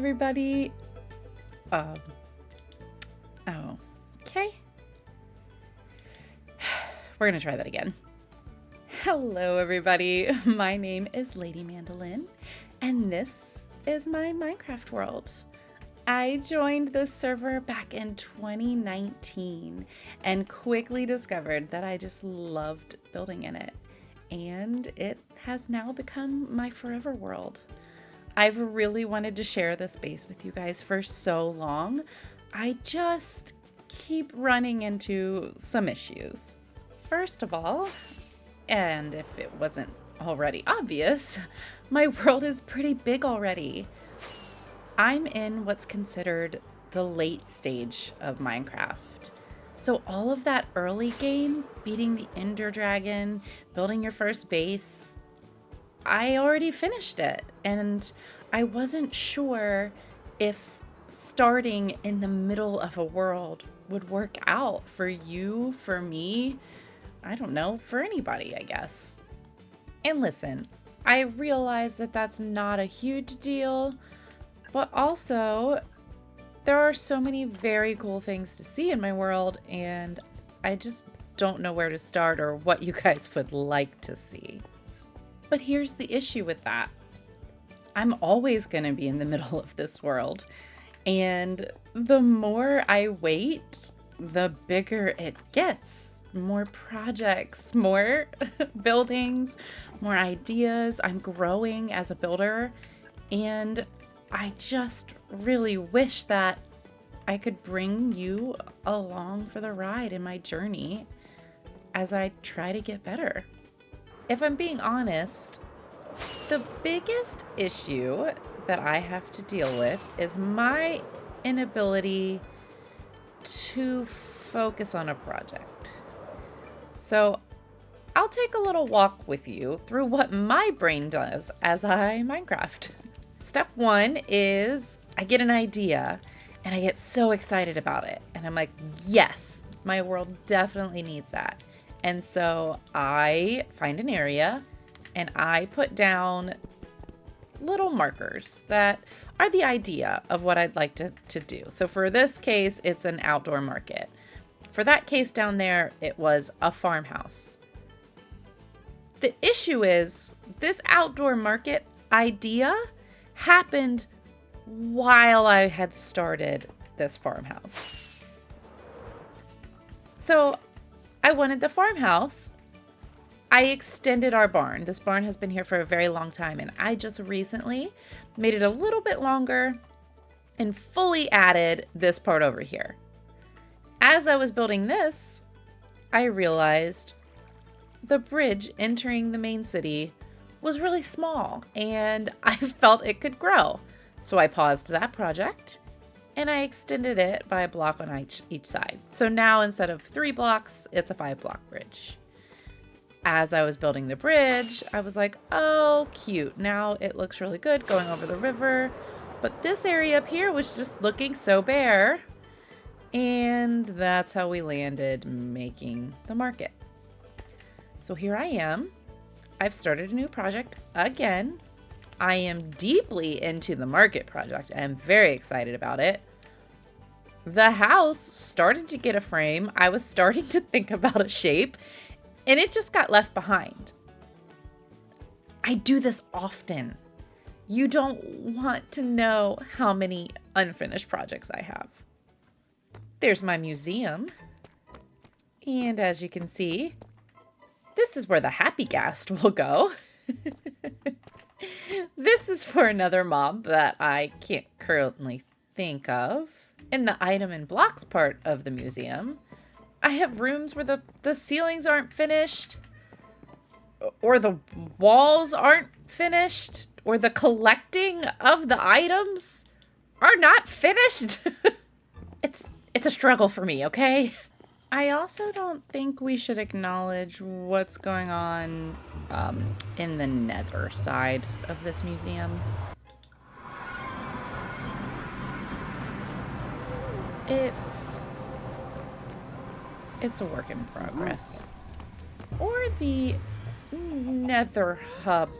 everybody. Oh, okay. We're gonna try that again. Hello, everybody. My name is LdyMandaLynn, and this is my Minecraft world. I joined this server back in 2019 and quickly discovered that I just loved building in it, and it has now become my forever world. I've really wanted to share this space with you guys for so long. I just keep running into some issues. First of all, and if it wasn't already obvious, my world is pretty big already. I'm in what's considered the late stage of Minecraft. So all of that early game, beating the Ender Dragon, building your first base, I already finished it. And I wasn't sure if starting in the middle of a world would work out for you, for me, I don't know, for anybody, I guess. And listen, I realize that that's not a huge deal, but also there are so many very cool things to see in my world, and I just don't know where to start or what you guys would like to see. But here's the issue with that. I'm always going to be in the middle of this world, and the more I wait, the bigger it gets. More projects, more buildings, more ideas. I'm growing as a builder, and I just really wish that I could bring you along for the ride in my journey as I try to get better. If I'm being honest, the biggest issue that I have to deal with is my inability to focus on a project. So I'll take a little walk with you through what my brain does as I Minecraft. Step one is I get an idea and I get so excited about it. And I'm like, yes, my world definitely needs that. And so I find an area and I put down little markers that are the idea of what I'd like to do. So for this case, it's an outdoor market. For that case down there, it was a farmhouse. The issue is this outdoor market idea happened while I had started this farmhouse. So I wanted the farmhouse. I extended our barn. This barn has been here for a very long time, and I just recently made it a little bit longer and fully added this part over here. As I was building this, I realized the bridge entering the main city was really small, and I felt it could grow. So I paused that project, and I extended it by a block on each side. So now instead of 3 blocks, it's a 5-block bridge. As I was building the bridge, I was like, oh, cute. Now it looks really good going over the river. But this area up here was just looking so bare. And that's how we landed making the market. So here I am. I've started a new project again. I am deeply into the market project. I'm very excited about it. The house started to get a frame. I was starting to think about a shape, and it just got left behind. I do this often. You don't want to know how many unfinished projects I have. There's my museum. And as you can see, this is where the happy ghast will go. This is for another mob that I can't currently think of. In the item and blocks part of the museum, I have rooms where the ceilings aren't finished, or the walls aren't finished, or the collecting of the items are not finished. It's a struggle for me, okay? I also don't think we should acknowledge what's going on in the nether side of this museum. It's a work in progress. Or the nether hub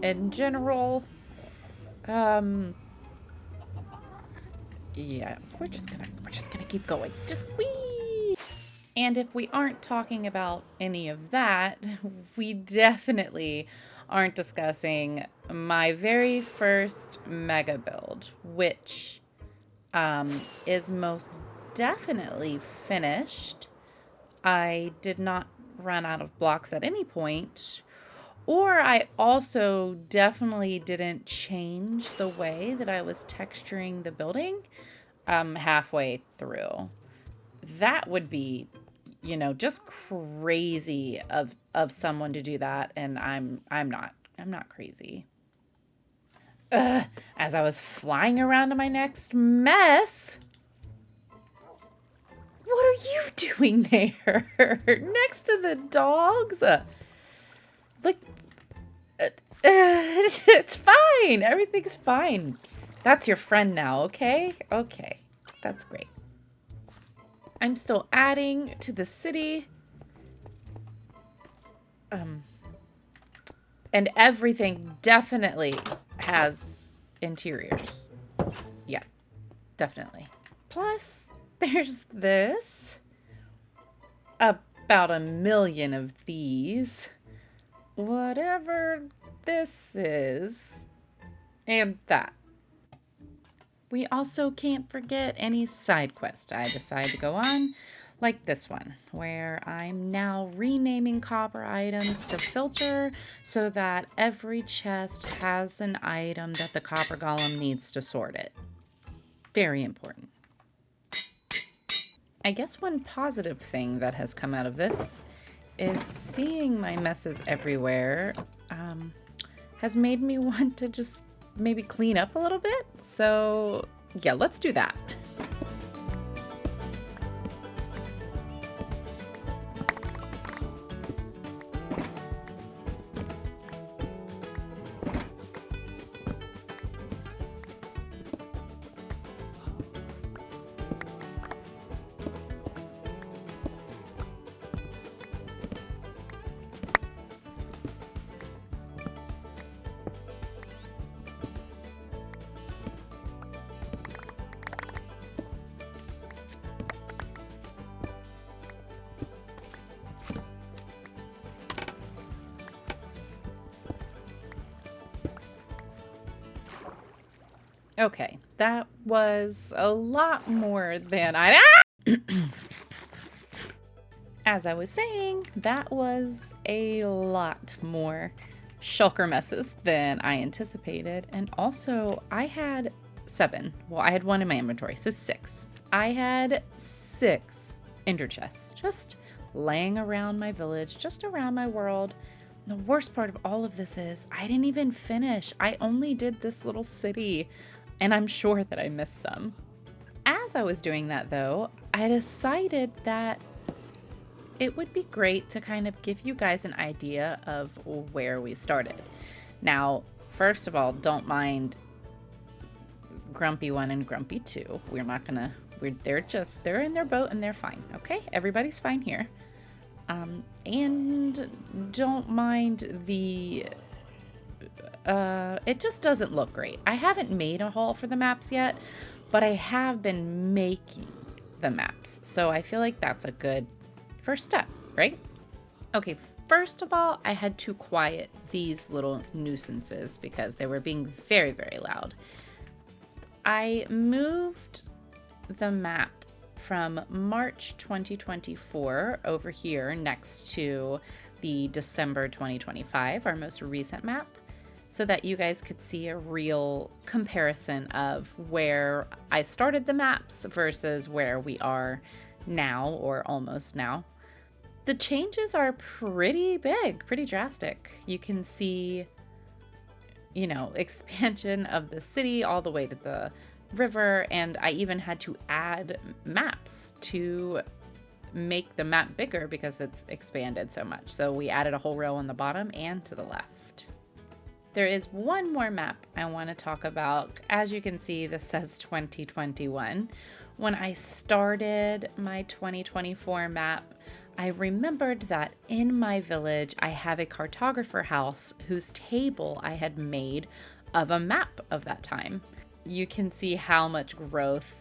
in general. Yeah, we're just gonna keep going. Just wee. And if we aren't talking about any of that, we definitely aren't discussing my very first mega build, which is most definitely finished. I did not run out of blocks at any point, or I also definitely didn't change the way that I was texturing the building halfway through. That would be, just crazy of someone to do that, and I'm not crazy. As I was flying around to my next mess. What are you doing there? Next to the dogs? It's fine. Everything's fine. That's your friend now, okay? Okay. That's great. I'm still adding to the city. And everything definitely has interiors. Yeah, definitely. Plus, there's this. About 1,000,000 of these. Whatever this is. And that. We also can't forget any side quests I decide to go on, like this one, where I'm now renaming copper items to filter so that every chest has an item that the copper golem needs to sort it. Very important. I guess one positive thing that has come out of this is seeing my messes everywhere has made me want to just maybe clean up a little bit. So yeah, let's do that. Okay, that was a lot more than As I was saying, that was a lot more shulker messes than I anticipated. And also, I had 7. Well, I had 1 in my inventory, so 6. I had 6 ender chests just laying around my village, just around my world. The worst part of all of this is I didn't even finish. I only did this little city, and I'm sure that I missed some. As I was doing that, though, I decided that it would be great to kind of give you guys an idea of where we started. Now, first of all, don't mind Grumpy 1 and Grumpy 2. They're in their boat and they're fine, okay? Everybody's fine here. And don't mind it just doesn't look great. I haven't made a haul for the maps yet, but I have been making the maps. So I feel like that's a good first step, right? Okay, first of all, I had to quiet these little nuisances because they were being very, very loud. I moved the map from March 2024 over here next to the December 2025, our most recent map, so that you guys could see a real comparison of where I started the maps versus where we are now, or almost now. The changes are pretty big, pretty drastic. You can see, expansion of the city all the way to the river, and I even had to add maps to make the map bigger because it's expanded so much. So we added a whole row on the bottom and to the left. There is one more map I want to talk about. As you can see, this says 2021. When I started my 2024 map, I remembered that in my village, I have a cartographer house whose table I had made of a map of that time. you can see how much growth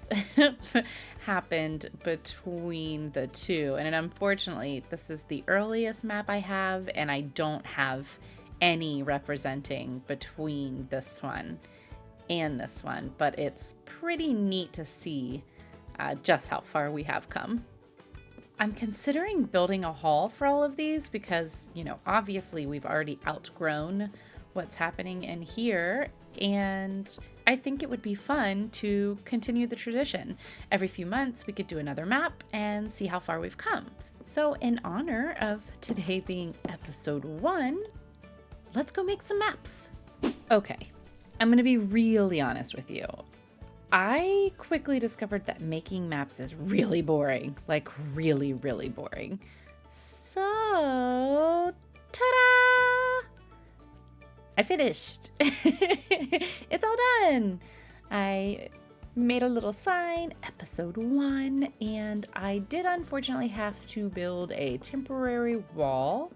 happened between the two. And unfortunately, this is the earliest map I have, and I don't have any representing between this one and this one, but it's pretty neat to see just how far we have come. I'm considering building a hall for all of these because, obviously we've already outgrown what's happening in here, and I think it would be fun to continue the tradition. Every few months we could do another map and see how far we've come. So in honor of today being episode 1, let's go make some maps. Okay, I'm gonna be really honest with you. I quickly discovered that making maps is really boring, like really, really boring. So, ta-da! I finished. It's all done. I made a little sign, episode 1, and I did unfortunately have to build a temporary wall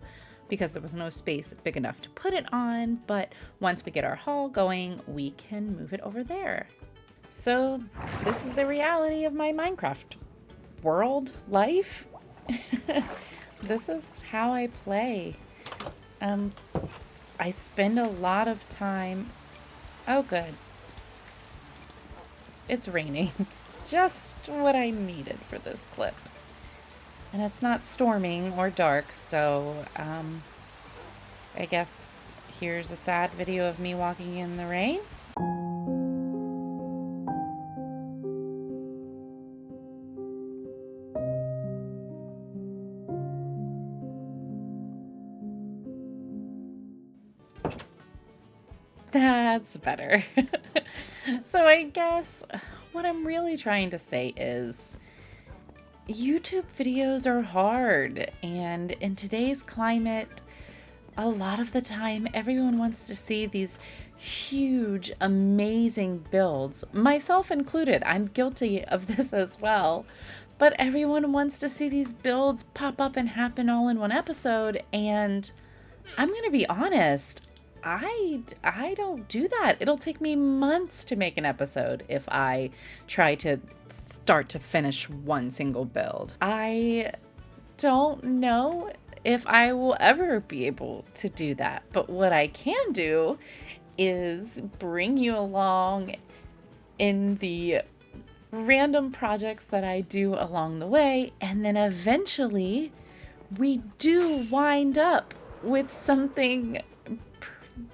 because there was no space big enough to put it on, but once we get our hall going, we can move it over there. So this is the reality of my Minecraft world life. This is how I play. I spend a lot of time. Oh, good. It's raining. Just what I needed for this clip. And it's not storming or dark, so I guess here's a sad video of me walking in the rain. That's better. So I guess what I'm really trying to say is YouTube videos are hard, and in today's climate, a lot of the time everyone wants to see these huge, amazing builds, myself included. I'm guilty of this as well. But everyone wants to see these builds pop up and happen all in one episode, and I'm going to be honest, I don't do that. It'll take me months to make an episode if I try to start to finish one single build. I don't know if I will ever be able to do that. But what I can do is bring you along in the random projects that I do along the way, and then eventually we do wind up with something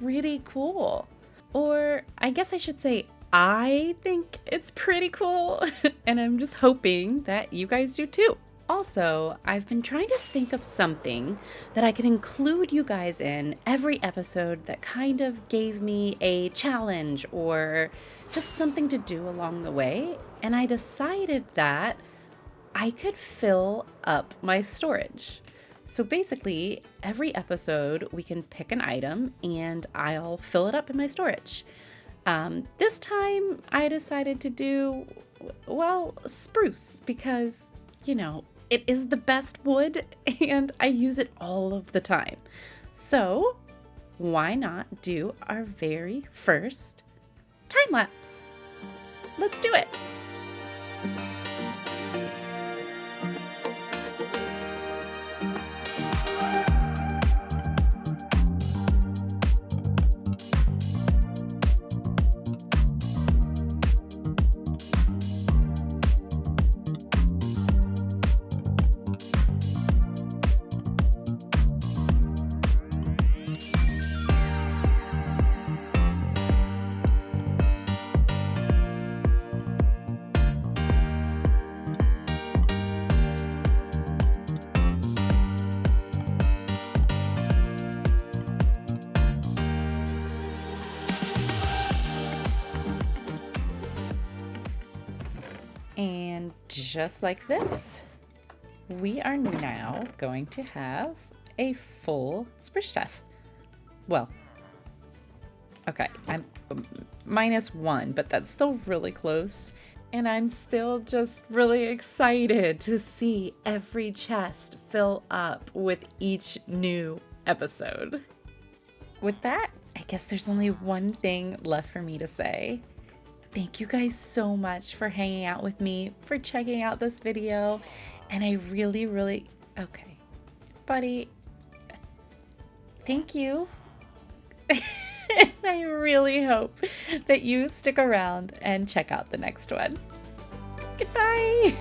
pretty cool. Or I guess I should say I think it's pretty cool and I'm just hoping that you guys do too. Also, I've been trying to think of something that I could include you guys in every episode that kind of gave me a challenge or just something to do along the way, and I decided that I could fill up my storage. So basically, every episode we can pick an item and I'll fill it up in my storage. This time I decided to do, well, spruce because, it is the best wood and I use it all of the time. So why not do our very first time lapse? Let's do it. And just like this, we are now going to have a full spruce chest. Well, okay, I'm -1, but that's still really close. And I'm still just really excited to see every chest fill up with each new episode. With that, I guess there's only one thing left for me to say. thank you guys so much for hanging out with me, for checking out this video. And I really, okay, buddy, thank you. And I really hope that you stick around and check out the next one. Goodbye.